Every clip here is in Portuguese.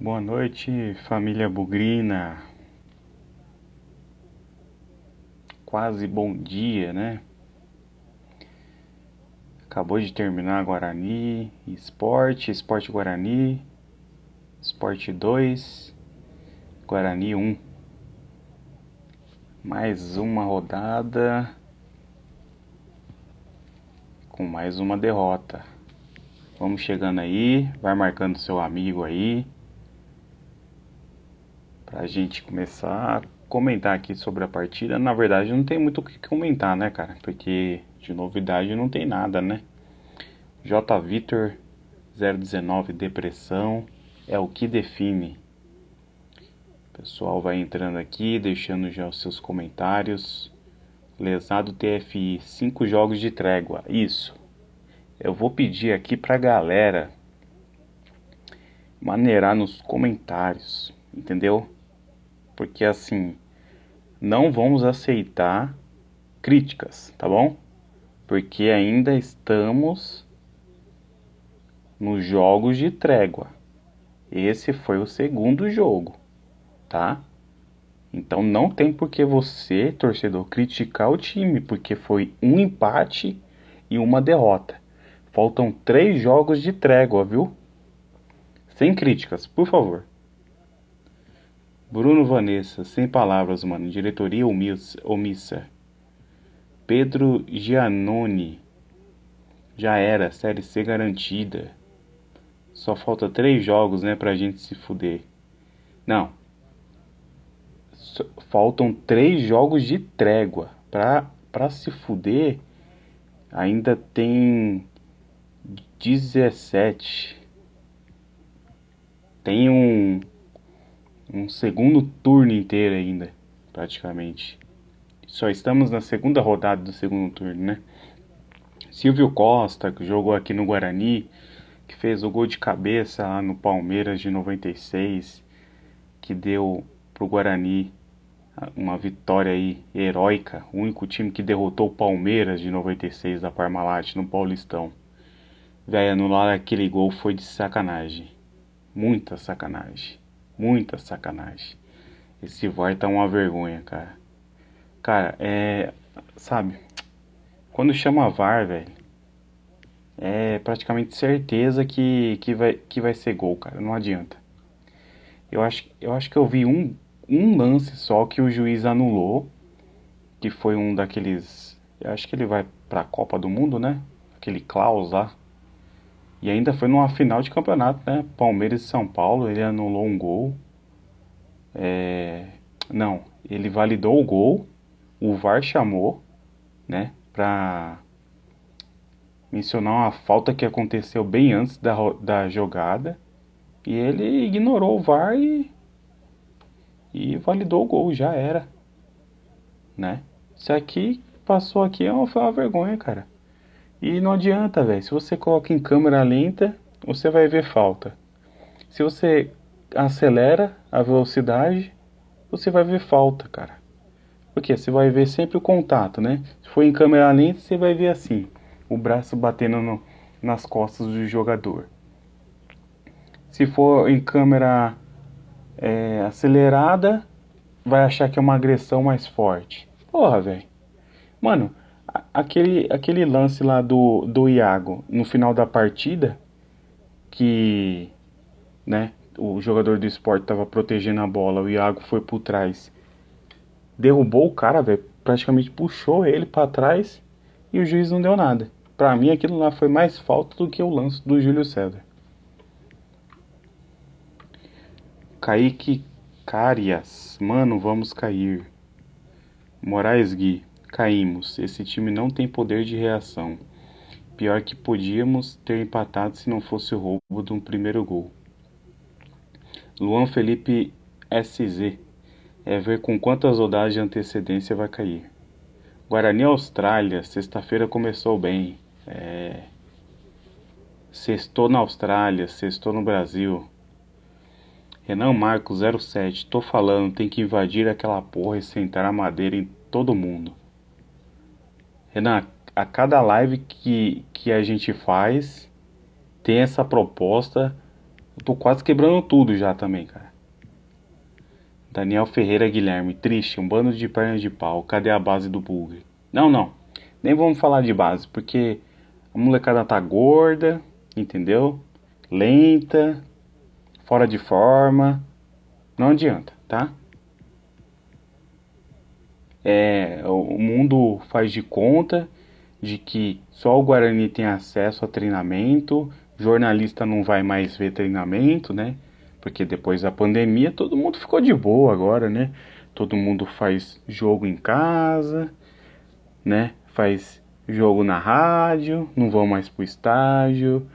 Boa noite, família Bugrina. Quase bom dia, né? Acabou de terminar Guarani, Esporte Guarani, Esporte 2, Guarani 1. Mais uma rodada com mais uma derrota. Vamos chegando aí, vai marcando seu amigo aí, pra gente começar a comentar aqui sobre a partida. Na verdade, não tem muito o que comentar, né, cara? Porque de novidade não tem nada, né? J. Vitor 019 Depressão é o que define. O pessoal vai entrando aqui, deixando já os seus comentários. Lesado TFI, 5 jogos de trégua. Isso. Eu vou pedir aqui pra galera maneirar nos comentários, entendeu? Porque assim, não vamos aceitar críticas, tá bom? Porque ainda estamos nos jogos de trégua. Esse foi o segundo jogo, tá? Então não tem por que você, torcedor, criticar o time, porque foi um empate e uma derrota. Faltam 3 jogos de trégua, viu? Sem críticas, por favor. Bruno Vanessa, sem palavras, mano. Diretoria omissa. Pedro Giannone. Já era, Série C garantida. Só falta 3 jogos, né, pra gente se fuder. Não. Faltam 3 jogos de trégua. Pra se fuder, ainda tem 17. Tem um segundo turno inteiro ainda, praticamente. Só estamos na segunda rodada do segundo turno, né? Silvio Costa, que jogou aqui no Guarani, que fez o gol de cabeça lá no Palmeiras de 96, que deu pro Guarani uma vitória aí heróica, o único time que derrotou o Palmeiras de 96 da Parmalat no Paulistão. Véi, anular aquele gol foi de sacanagem. Muita sacanagem. Muita sacanagem. Esse VAR tá uma vergonha, cara. Cara, sabe? Quando chama VAR, velho, é praticamente certeza que vai ser gol, cara. Não adianta. Eu acho que eu vi um lance só que o juiz anulou. Que foi um daqueles. Eu acho que ele vai pra Copa do Mundo, né? Aquele Klaus lá. E ainda foi numa final de campeonato, né? Palmeiras e São Paulo, ele anulou um gol. Não, ele validou o gol, o VAR chamou, né? Pra mencionar uma falta que aconteceu bem antes da jogada. E ele ignorou o VAR e validou o gol, já era, né? Isso aqui passou aqui foi uma vergonha, cara. E não adianta, velho. Se você coloca em câmera lenta, você vai ver falta. Se você acelera a velocidade, você vai ver falta, cara. Porque você vai ver sempre o contato, né? Se for em câmera lenta, você vai ver assim, o braço batendo nas costas do jogador. Se for em câmera acelerada, vai achar que é uma agressão mais forte. Porra, velho. Mano, aquele lance lá do Iago no final da partida, que, né, o jogador do Sport tava protegendo a bola, o Iago foi por trás, derrubou o cara, velho, praticamente puxou ele pra trás e o juiz não deu nada. Pra mim aquilo lá foi mais falta do que o lance do Júlio César. Kaique Carias, mano, vamos cair. Moraes Gui, caímos. Esse time não tem poder de reação. Pior que podíamos ter empatado se não fosse o roubo de um primeiro gol. Luan Felipe SZ. É ver com quantas rodadas de antecedência vai cair. Guarani Austrália, sexta-feira começou bem. Sextou na Austrália, sextou no Brasil. Renan Marcos 07, tô falando, tem que invadir aquela porra e sentar a madeira em todo mundo. Renan, a cada live que a gente faz, tem essa proposta. Eu tô quase quebrando tudo já também, cara. Daniel Ferreira Guilherme, triste, um bando de pernas de pau. Cadê a base do bugre? Não, não. Nem vamos falar de base, porque a molecada tá gorda, entendeu? Lenta, fora de forma. Não adianta, tá? O mundo faz de conta de que só o Guarani tem acesso a treinamento, jornalista não vai mais ver treinamento, né? Porque depois da pandemia todo mundo ficou de boa agora, né? Todo mundo faz jogo em casa, né? Faz jogo na rádio, não vão mais pro estágio,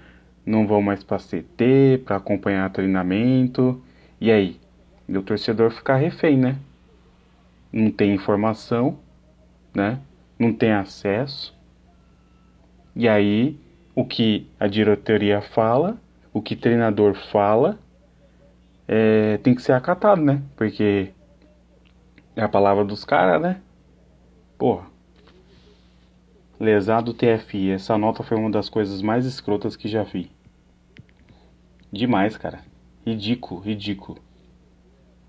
não vão mais pra CT pra acompanhar treinamento. E aí? E o torcedor fica refém, né? Não tem informação, né? Não tem acesso. E aí, o que a diretoria fala, o que o treinador fala, tem que ser acatado, né? Porque é a palavra dos caras, né? Porra. Lesado TFI, essa nota foi uma das coisas mais escrotas que já vi. Demais, cara. Ridículo, ridículo.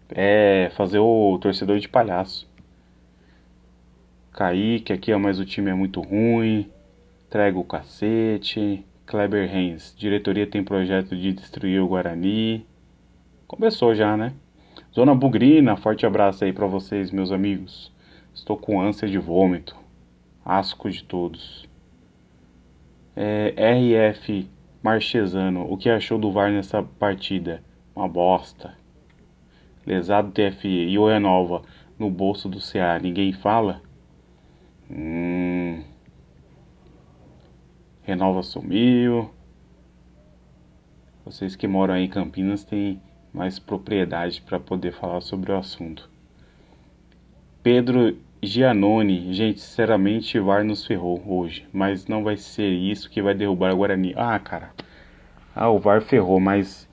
É fazer o torcedor de palhaço. Kaique, aqui, ó, mas o time é muito ruim. Trega o cacete. Kleber Reis, diretoria tem projeto de destruir o Guarani. Começou já, né? Zona Bugrina, forte abraço aí pra vocês, meus amigos. Estou com ânsia de vômito. Asco de todos. RF Marchesano, o que achou do VAR nessa partida? Uma bosta. Lesado TFI e o Renova no bolso do CA, ninguém fala? Renova sumiu. Vocês que moram aí em Campinas têm mais propriedade para poder falar sobre o assunto. Pedro Giannone, gente, sinceramente o VAR nos ferrou hoje, mas não vai ser isso que vai derrubar o Guarani. Ah, cara. Ah, o VAR ferrou, mas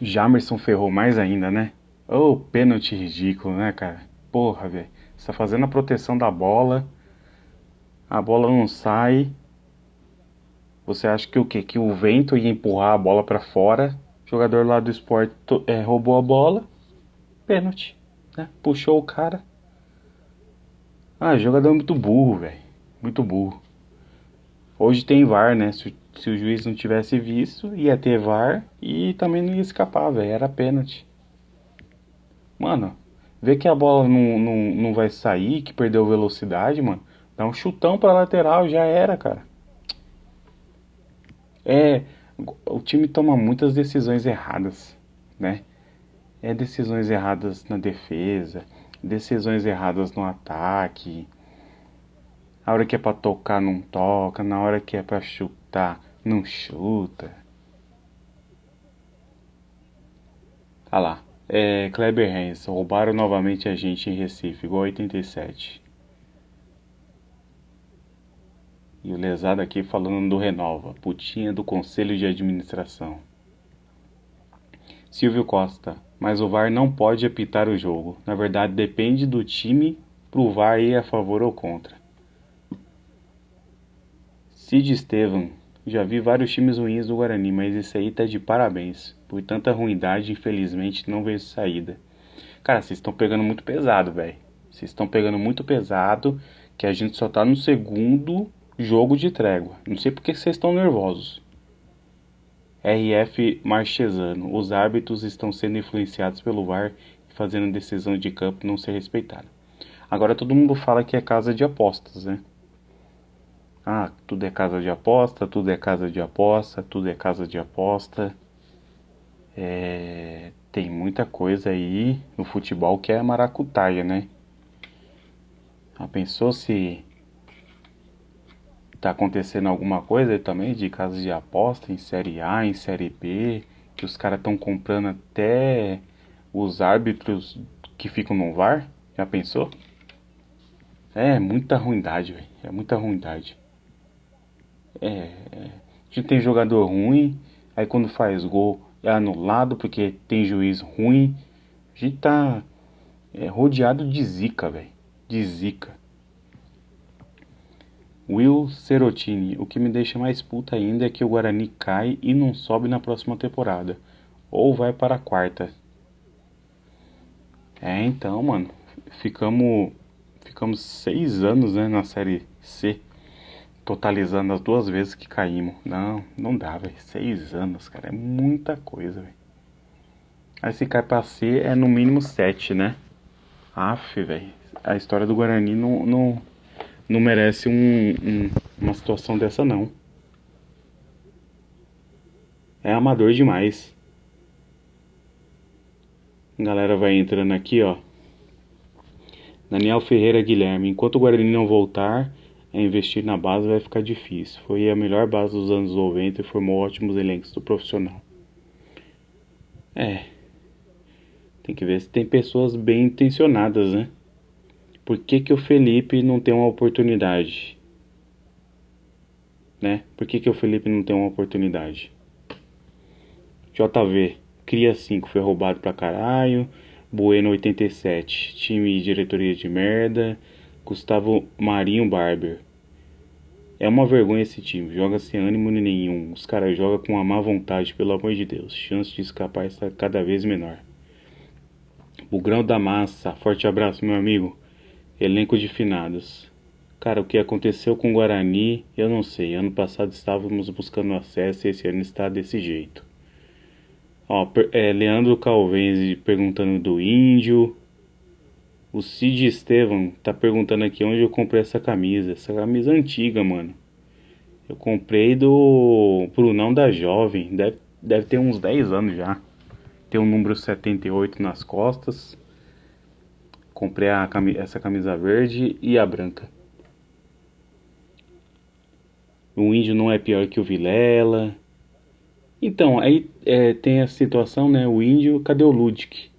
Jamerson ferrou mais ainda, né? Ô, pênalti ridículo, né, cara? Porra, velho. Você tá fazendo a proteção da bola, a bola não sai. Você acha que o quê? Que o vento ia empurrar a bola pra fora? O jogador lá do Sport roubou a bola, pênalti, né? Puxou o cara. Ah, jogador muito burro, velho. Muito burro. Hoje tem VAR, né? Se o juiz não tivesse visto, ia ter VAR e também não ia escapar, velho. Era pênalti. Mano, vê que a bola não vai sair, que perdeu velocidade, mano. Dá um chutão pra lateral, já era, cara. É, o time toma muitas decisões erradas, né? Decisões erradas na defesa, decisões erradas no ataque. A hora que é pra tocar, não toca. Na hora que é pra chutar, não chuta. Ah lá. Kleber Reis, roubaram novamente a gente em Recife, igual 87. E o lesado aqui falando do Renova, putinha do Conselho de Administração. Silvio Costa, mas o VAR não pode apitar o jogo. Na verdade, depende do time pro VAR ir a favor ou contra. Cid Estevam, já vi vários times ruins do Guarani, mas esse aí tá de parabéns. Por tanta ruindade, infelizmente, não vejo saída. Cara, vocês estão pegando muito pesado, velho. Vocês estão pegando muito pesado, que a gente só tá no segundo jogo de trégua. Não sei por que vocês estão nervosos. RF Marchesano, os árbitros estão sendo influenciados pelo VAR e fazendo decisão de campo não ser respeitada. Agora todo mundo fala que é casa de apostas, né? Ah, tudo é casa de aposta, tudo é casa de aposta, tudo é casa de aposta. Tem muita coisa aí no futebol que é maracutaia, né? Ah, pensou se tá acontecendo alguma coisa também de casas de aposta em Série A, em Série B, que os caras estão comprando até os árbitros que ficam no VAR? Já pensou? É muita ruindade, velho. É muita ruindade. A gente tem jogador ruim, aí quando faz gol é anulado porque tem juiz ruim. A gente tá rodeado de zica, velho. De zica. Will Cerotini, o que me deixa mais puta ainda é que o Guarani cai e não sobe na próxima temporada. Ou vai para a quarta. É, então, mano, ficamos, ficamos 6 anos, né, na Série C, totalizando as 2 vezes que caímos. Não, não dá, velho. 6 anos, cara, é muita coisa, velho. Aí se cai pra C é no mínimo 7, né? Aff, velho. A história do Guarani não merece uma situação dessa, não. É amador demais. A galera vai entrando aqui, ó. Daniel Ferreira Guilherme. Enquanto o Guarani não voltar a investir na base, vai ficar difícil. Foi a melhor base dos anos 90 e formou ótimos elencos do profissional. É, tem que ver se tem pessoas bem intencionadas, né? Por que que o Felipe não tem uma oportunidade? Né? Por que que o Felipe não tem uma oportunidade? JV, Cria 5 foi roubado pra caralho. Bueno 87, time e diretoria de merda. Gustavo Marinho Barber. É uma vergonha esse time, joga sem ânimo nenhum. Os caras jogam com uma má vontade, pelo amor de Deus. Chance de escapar está cada vez menor. O grão da massa, forte abraço, meu amigo. Elenco de finados. Cara, o que aconteceu com o Guarani, eu não sei. Ano passado estávamos buscando acesso e esse ano está desse jeito. Ó, Leandro Calvenzi perguntando do Índio. O Cid Estevam tá perguntando aqui onde eu comprei essa camisa. Essa camisa é antiga, mano. Eu comprei do Brunão da Jovem. Deve ter uns 10 anos já. Tem o número 78 nas costas. Comprei essa camisa verde e a branca. O Índio não é pior que o Vilela. Então, aí tem a situação, né? O Índio, cadê o Ludic?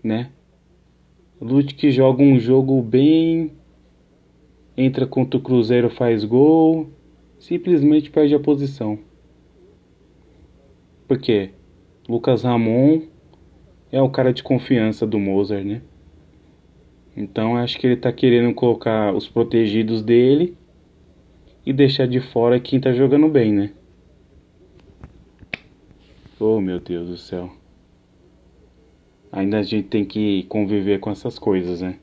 Né? O Ludic joga um jogo bem... Entra contra o Cruzeiro, faz gol. Simplesmente perde a posição. Por quê? Lucas Ramon é o cara de confiança do Mozart, né? Então acho que ele tá querendo colocar os protegidos dele e deixar de fora quem tá jogando bem, né? Oh, meu Deus do céu. Ainda a gente tem que conviver com essas coisas, né?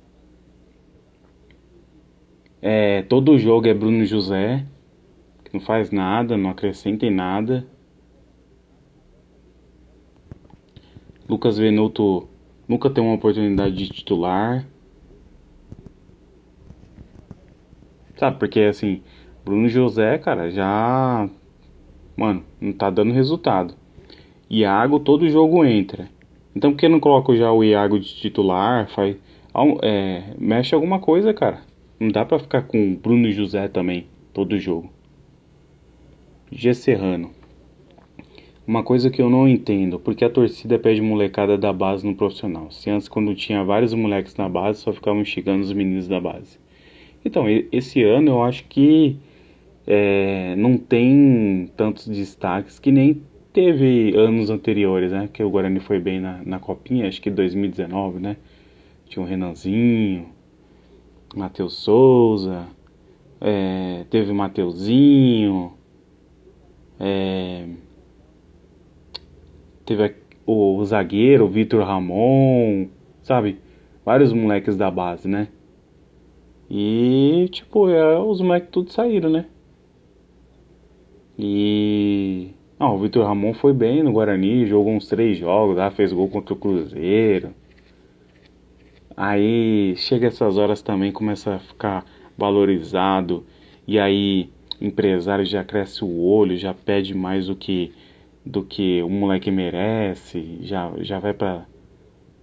Todo jogo é Bruno José, que não faz nada, não acrescenta em nada. Lucas Venuto nunca tem uma oportunidade de titular. Sabe, porque assim, Bruno José, cara, já... Mano, não tá dando resultado. Iago todo jogo entra. Então por que não coloca já o Iago de titular? Mexe alguma coisa, cara. Não dá pra ficar com Bruno José também, todo jogo. G Serrano. Uma coisa que eu não entendo, porque a torcida pede molecada da base no profissional. Se antes, quando tinha vários moleques na base, só ficavam xingando os meninos da base. Então, esse ano eu acho que não tem tantos destaques que nem teve anos anteriores, né? Que o Guarani foi bem na Copinha, acho que 2019, né? Tinha o Renanzinho, Matheus Souza, teve o Mateuzinho, teve o zagueiro, o Vitor Ramon, sabe? Vários moleques da base, né? E, tipo, os moleques tudo saíram, né? E... Não, o Vitor Ramon foi bem no Guarani, jogou uns 3 jogos lá, fez gol contra o Cruzeiro. Aí chega essas horas também, começa a ficar valorizado. E aí empresário já cresce o olho, já pede mais do que o moleque merece, já vai para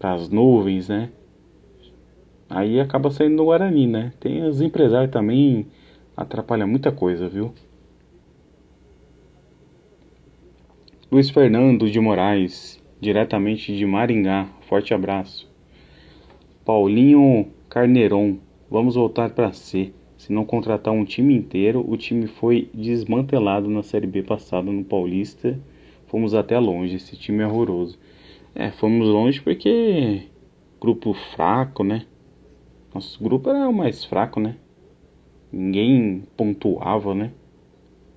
as nuvens, né? Aí acaba saindo no Guarani, né? Tem os empresários também, atrapalha muita coisa, viu? Luiz Fernando de Moraes, diretamente de Maringá, forte abraço. Paulinho Carneron, vamos voltar para C. Se não contratar um time inteiro, o time foi desmantelado na Série B passada no Paulista. Fomos até longe, esse time é horroroso. Fomos longe porque grupo fraco, né? Nosso grupo era o mais fraco, né? Ninguém pontuava, né?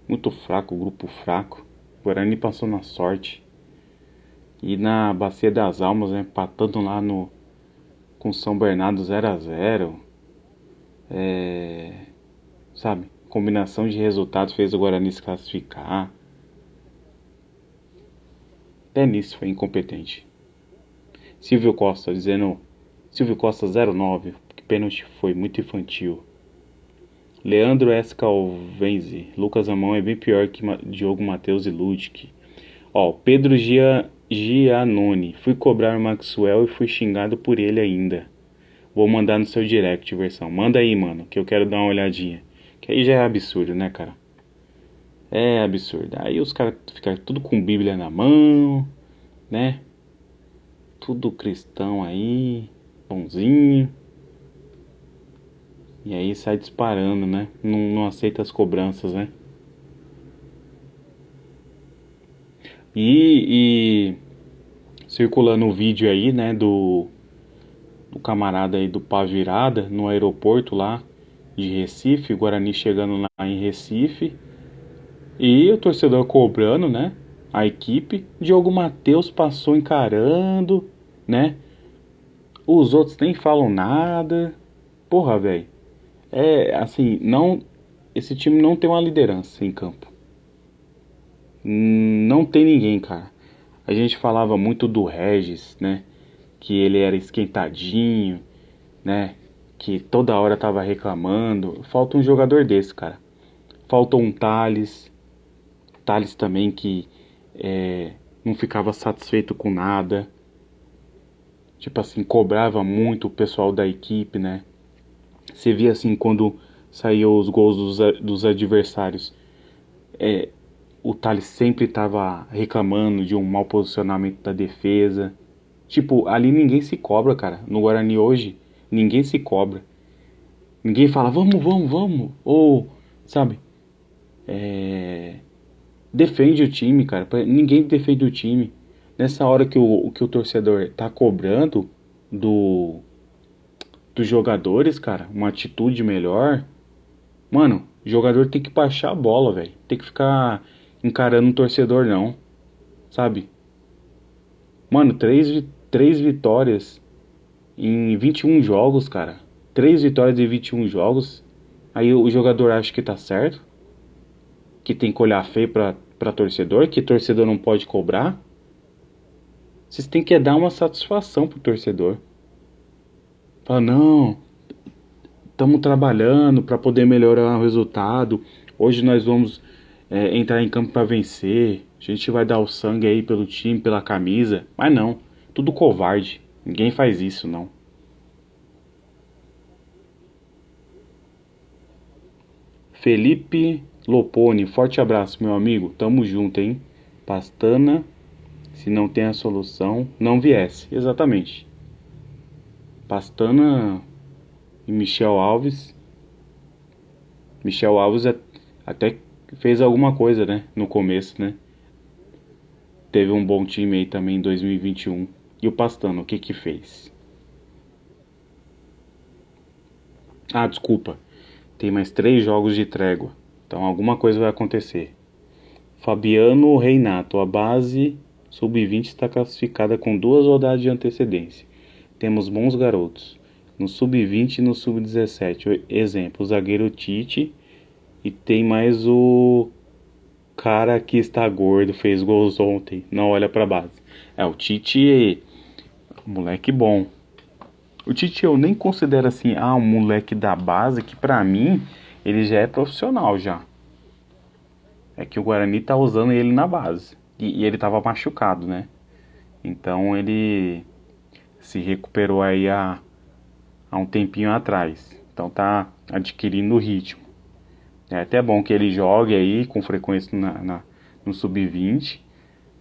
Muito fraco, grupo fraco. O Guarani passou na sorte. E na Bacia das Almas, né? Empatando lá no com São Bernardo 0-0. Sabe? Combinação de resultados fez o Guarani se classificar. Até nisso foi incompetente. Silvio Costa dizendo. Silvio Costa 09. Que pênalti foi muito infantil. Leandro Escalvenzi. Lucas Amão é bem pior que Diogo Matheus e Ludic. Ó, Pedro Giannone. Fui cobrar o Maxwell e fui xingado por ele ainda. Vou mandar no seu direct versão. Manda aí, mano, que eu quero dar uma olhadinha. Que aí já é absurdo, né, cara? É absurdo. Aí os caras ficam tudo com Bíblia na mão, né? Tudo cristão aí, bonzinho. E aí sai disparando, né? Não aceita as cobranças, né? E circulando o vídeo aí, né, do camarada aí do Pá Virada no aeroporto lá de Recife, o Guarani chegando lá em Recife e o torcedor cobrando, né? A equipe, Diogo Matheus passou encarando, né? Os outros nem falam nada. Porra, velho. É assim, não, esse time não tem uma liderança em campo. Não tem ninguém, cara. A gente falava muito do Regis, né? Que ele era esquentadinho, né? Que toda hora tava reclamando. Falta um jogador desse, cara. Falta um Thales. Thales também que não ficava satisfeito com nada. Tipo assim, cobrava muito o pessoal da equipe, né? Você via assim quando saíam os gols dos adversários. O Thales sempre tava reclamando de um mau posicionamento da defesa. Tipo, ali ninguém se cobra, cara. No Guarani hoje, ninguém se cobra. Ninguém fala, vamos, vamos, vamos. Ou, sabe? Defende o time, cara. Ninguém defende o time. Nessa hora que o torcedor tá cobrando do, dos jogadores, cara, uma atitude melhor. Mano, o jogador tem que baixar a bola, velho. Tem que ficar encarando o torcedor, não. Sabe? Mano, três vitórias em 21 jogos, cara. Três vitórias em 21 jogos. Aí o jogador acha que tá certo. Que tem que olhar feio pra torcedor. Que torcedor não pode cobrar. Vocês têm que dar uma satisfação pro torcedor. Fala, não, estamos trabalhando para poder melhorar o resultado. Hoje nós vamos entrar em campo para vencer. A gente vai dar o sangue aí pelo time, pela camisa. Mas não, tudo covarde. Ninguém faz isso, não. Felipe Lopone, forte abraço, meu amigo. Tamo junto, hein? Pastana, se não tem a solução, não viesse. Exatamente. Pastana e Michel Alves. Michel Alves até fez alguma coisa, né? No começo, né? Teve um bom time aí também em 2021. E o Pastano, o que que fez? Ah, desculpa. Tem mais 3 jogos de trégua. Então alguma coisa vai acontecer. Fabiano Reinato, a base sub-20 está classificada com 2 rodadas de antecedência. Temos bons garotos. No sub-20 e no sub-17. Exemplo, o zagueiro Tite. E tem mais o cara que está gordo, fez gols ontem, não olha pra base. O Tite, moleque bom. O Tite eu nem considero assim, um moleque da base, que pra mim, ele já é profissional já. É que o Guarani tá usando ele na base. E ele tava machucado, né? Então ele se recuperou aí há um tempinho atrás. Então tá adquirindo o ritmo. É até bom que ele jogue aí com frequência no sub-20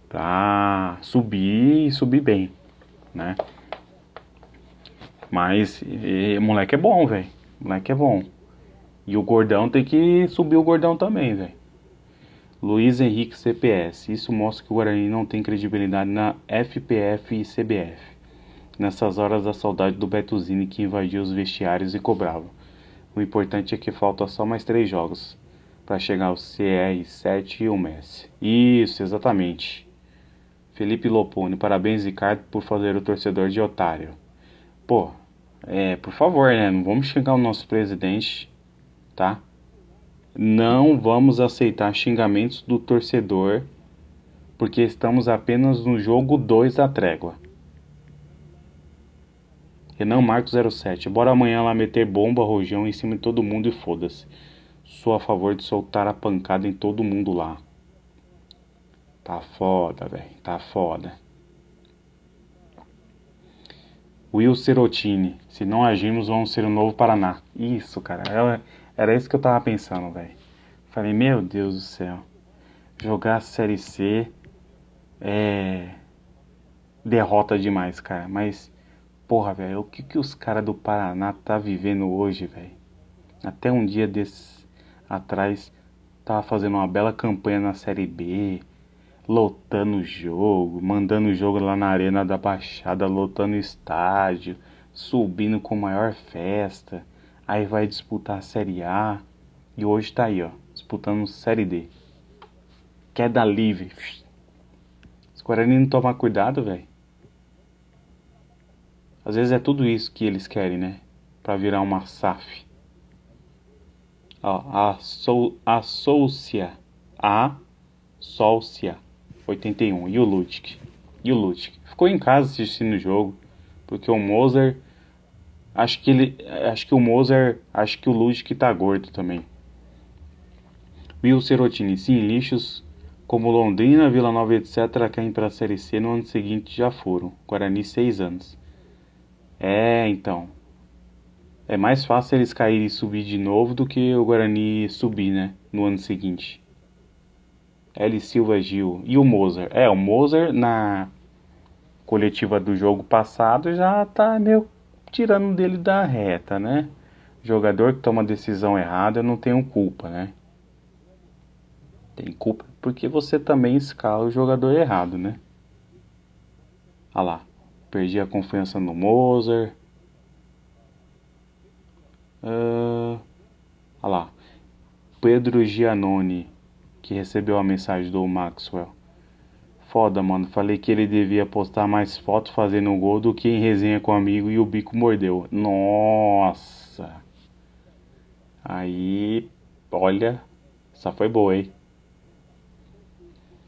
pra subir e subir bem, né? Mas moleque é bom, velho. Moleque é bom. E o gordão tem que subir o gordão também, velho. Luiz Henrique CPS. Isso mostra que o Guarani não tem credibilidade na FPF e CBF. Nessas horas da saudade do Betuzini que invadia os vestiários e cobrava. O importante é que falta só mais 3 jogos para chegar ao CR7 e o Messi. Isso, exatamente. Felipe Lopone, parabéns Ricardo por fazer o torcedor de otário. Pô, por favor, né? Não vamos xingar o nosso presidente, tá? Não vamos aceitar xingamentos do torcedor, porque estamos apenas no jogo 2 da trégua. Renan Marcos 07. Bora amanhã lá meter bomba, rojão em cima de todo mundo e foda-se. Sou a favor de soltar a pancada em todo mundo lá. Tá foda, velho. Tá foda. Will Serotini. Se não agirmos, vamos ser o novo Paraná. Isso, cara. Era isso que eu tava pensando, velho. Falei, meu Deus do céu. Jogar a Série C é derrota demais, cara. Mas, porra, velho, o que os caras do Paraná tá vivendo hoje, velho? Até um dia desses atrás, tava fazendo uma bela campanha na Série B, lotando o jogo, mandando o jogo lá na Arena da Baixada, lotando o estádio, subindo com maior festa. Aí vai disputar a Série A e hoje tá aí, ó, disputando Série D. Queda livre. Se o Guarani não tomar cuidado, velho. Às vezes é tudo isso que eles querem, né? Pra virar uma SAF. Ó, a Solcia. A Solcia 81. E o Lutic? E o Lutic? Ficou em casa assistindo o jogo. Porque o Moser. Acho que o Moser. Acho que o Lutic tá gordo também. Will Serotini. Sim, lixos como Londrina, Vila Nova, etc. caem pra Série C no ano seguinte já foram. Guarani 6 anos. Então. É mais fácil eles caírem e subir de novo do que o Guarani subir, né? No ano seguinte. L. Silva Gil. E o Moser? O Moser na coletiva do jogo passado já tá meio tirando dele da reta, né? Jogador que toma decisão errada, eu não tenho culpa, né? Tem culpa porque você também escala o jogador errado, né? Ah lá. Perdi a confiança no Moser. Ah lá. Pedro Giannone, que recebeu a mensagem do Maxwell. Foda, mano. Falei que ele devia postar mais fotos fazendo gol do que em resenha com amigo e o bico mordeu. Nossa. Aí, olha, essa foi boa, hein?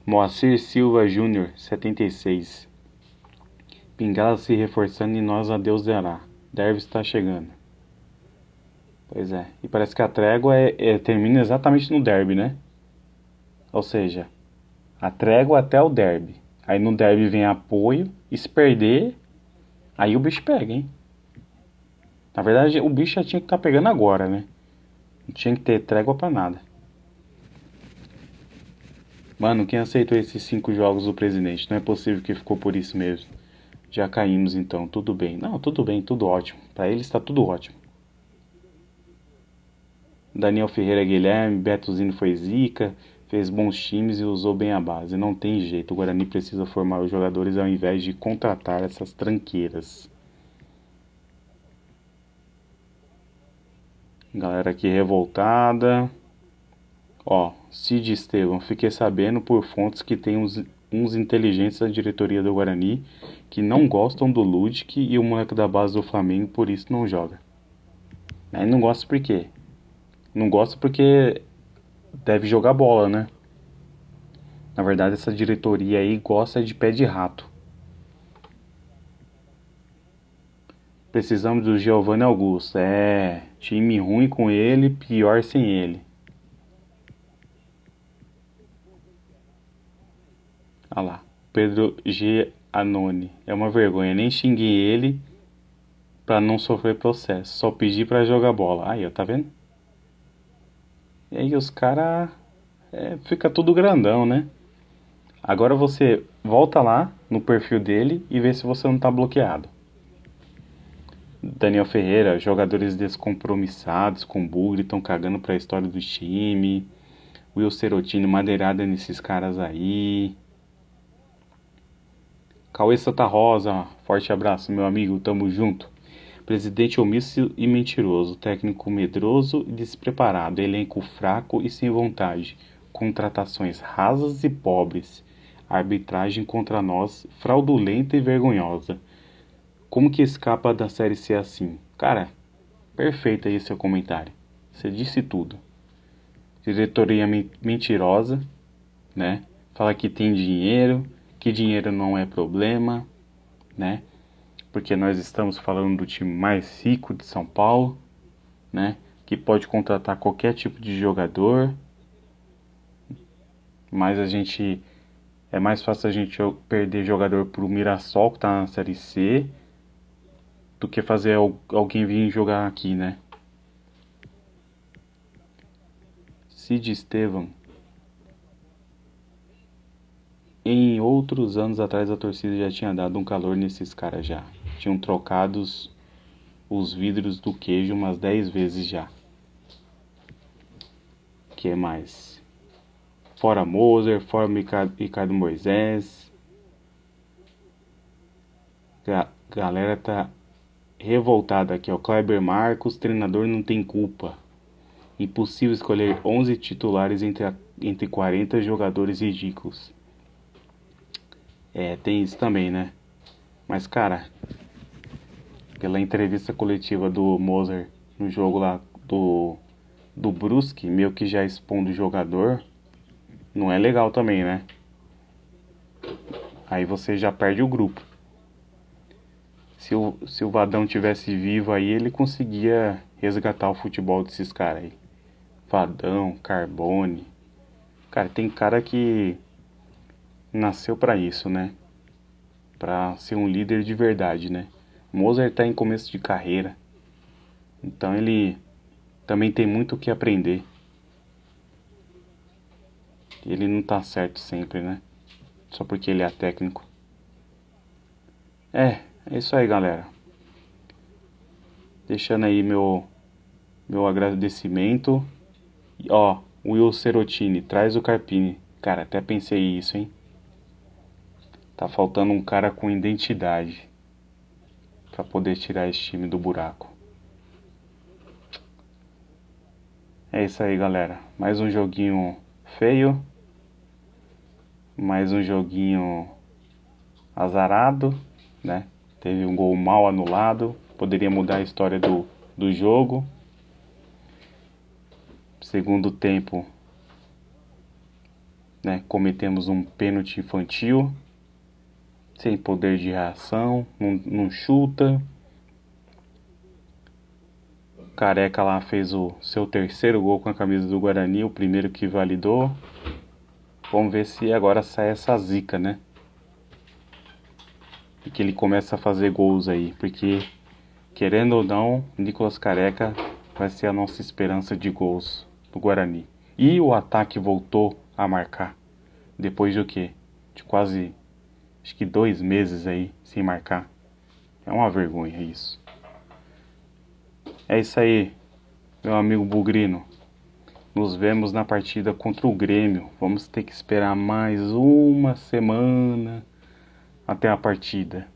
Moacir Silva Júnior, 76. Pingala se reforçando e nós a Deus dará. Derby está chegando. Pois é. E parece que a trégua termina exatamente no derby, né? Ou seja, a trégua até o derby. Aí no derby vem apoio. E se perder, aí o bicho pega, hein? Na verdade, o bicho já tinha que estar pegando agora, né? Não tinha que ter trégua pra nada. Mano, quem aceitou esses 5 jogos do presidente? Não é possível que ficou por isso mesmo. Já caímos então, tudo bem. Não, tudo bem, tudo ótimo. Pra ele está tudo ótimo. Daniel Ferreira Guilherme, Betuzino foi zica, fez bons times e usou bem a base. Não tem jeito, o Guarani precisa formar os jogadores ao invés de contratar essas tranqueiras. Galera aqui revoltada. Ó, Cid Estevam, fiquei sabendo por fontes que tem uns inteligentes da diretoria do Guarani que não gostam do Ludic e o moleque da base do Flamengo, por isso não joga. Aí não gosta por quê? Não gosta porque deve jogar bola, né? Na verdade, essa diretoria aí gosta de pé de rato. Precisamos do Giovanni Augusto. Time ruim com ele, pior sem ele. Ah lá, Pedro G. Anoni. É uma vergonha, nem xinguei ele pra não sofrer processo. Só pedi pra jogar bola. Aí, ó, tá vendo? E aí os caras fica tudo grandão, né? Agora você volta lá no perfil dele e vê se você não tá bloqueado. Daniel Ferreira, jogadores descompromissados com bugre, estão cagando pra história do time. Will Serotini, madeirada nesses caras aí. Cauê Santa Rosa, forte abraço, meu amigo, tamo junto. Presidente omisso e mentiroso, técnico medroso e despreparado, elenco fraco e sem vontade, contratações rasas e pobres, arbitragem contra nós fraudulenta e vergonhosa. Como que escapa da Série C assim? Cara, perfeito aí seu comentário. Você disse tudo. Diretoria mentirosa, né? Fala que tem dinheiro, que dinheiro não é problema, né? Porque nós estamos falando do time mais rico de São Paulo, né? Que pode contratar qualquer tipo de jogador, mas é mais fácil a gente perder jogador pro Mirassol que tá na Série C do que fazer alguém vir jogar aqui, né? Cid Estevam. Em outros anos atrás a torcida já tinha dado um calor nesses caras já. Tinham trocado os vidros do queijo umas 10 vezes já. Que mais? Fora Moser, fora Ricardo Moisés. Galera tá revoltada aqui, ó. Kleber Marcos, treinador não tem culpa. Impossível escolher 11 titulares entre 40 jogadores ridículos. É, tem isso também, né? Mas, cara, pela entrevista coletiva do Moser no jogo lá do Brusque, meio que já expondo o jogador, não é legal também, né? Aí você já perde o grupo. Se o Vadão tivesse vivo aí, ele conseguia resgatar o futebol desses caras aí. Vadão, Carbone. Cara, tem cara que nasceu pra isso, né? Pra ser um líder de verdade, né? Mozart tá em começo de carreira. Então ele também tem muito o que aprender. Ele não tá certo sempre, né? Só porque ele é técnico. É isso aí, galera. Deixando aí meu agradecimento. E, ó, Will Cerotini, traz o Carpini. Cara, até pensei isso, hein? Tá faltando um cara com identidade pra poder tirar esse time do buraco. É isso aí, galera. Mais um joguinho feio. Mais um joguinho azarado, né? Teve um gol mal anulado. Poderia mudar a história do jogo. Segundo tempo, né? Cometemos um pênalti infantil. Sem poder de reação. Não chuta. Careca lá fez o seu terceiro gol com a camisa do Guarani, o primeiro que validou. Vamos ver se agora sai essa zica, né? E que ele começa a fazer gols aí, porque querendo ou não, Nicolas Careca vai ser a nossa esperança de gols do Guarani. E o ataque voltou a marcar. Depois de o quê? De quase, acho que 2 meses aí sem marcar. É uma vergonha isso. É isso aí, meu amigo Bugrino. Nos vemos na partida contra o Grêmio. Vamos ter que esperar mais uma semana até a partida.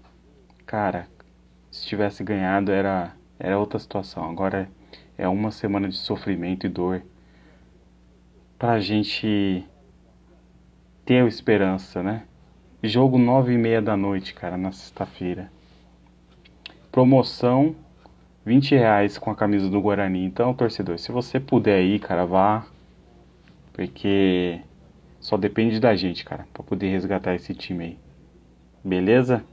Cara, se tivesse ganhado era outra situação. Agora é uma semana de sofrimento e dor pra gente ter esperança, né? Jogo 9h30 da noite, cara, na sexta-feira. Promoção R$ 20 com a camisa do Guarani. Então, torcedor, se você puder ir, cara, vá. Porque só depende da gente, cara, pra poder resgatar esse time aí. Beleza?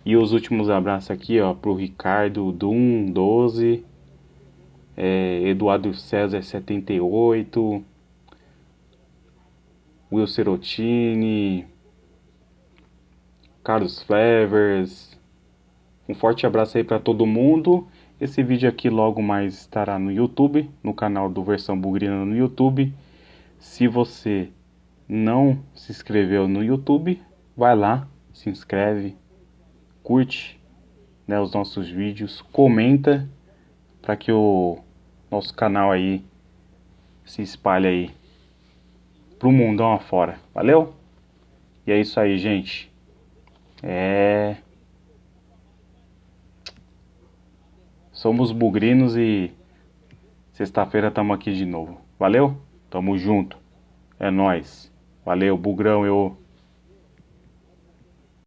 E os últimos abraços aqui, ó, pro Ricardo Dum 12, Eduardo César 78, Will Cerotini, Carlos Flevers. Um forte abraço aí pra todo mundo. Esse vídeo aqui logo mais estará no YouTube, no canal do Versão Bugrina no YouTube. Se você não se inscreveu no YouTube, vai lá, se inscreve, curte, né, os nossos vídeos, comenta para que o nosso canal aí se espalhe aí pro mundão afora. Valeu? E é isso aí, gente. Somos bugrinos e sexta-feira estamos aqui de novo. Valeu? Tamo junto. É nóis. Valeu, bugrão, eu...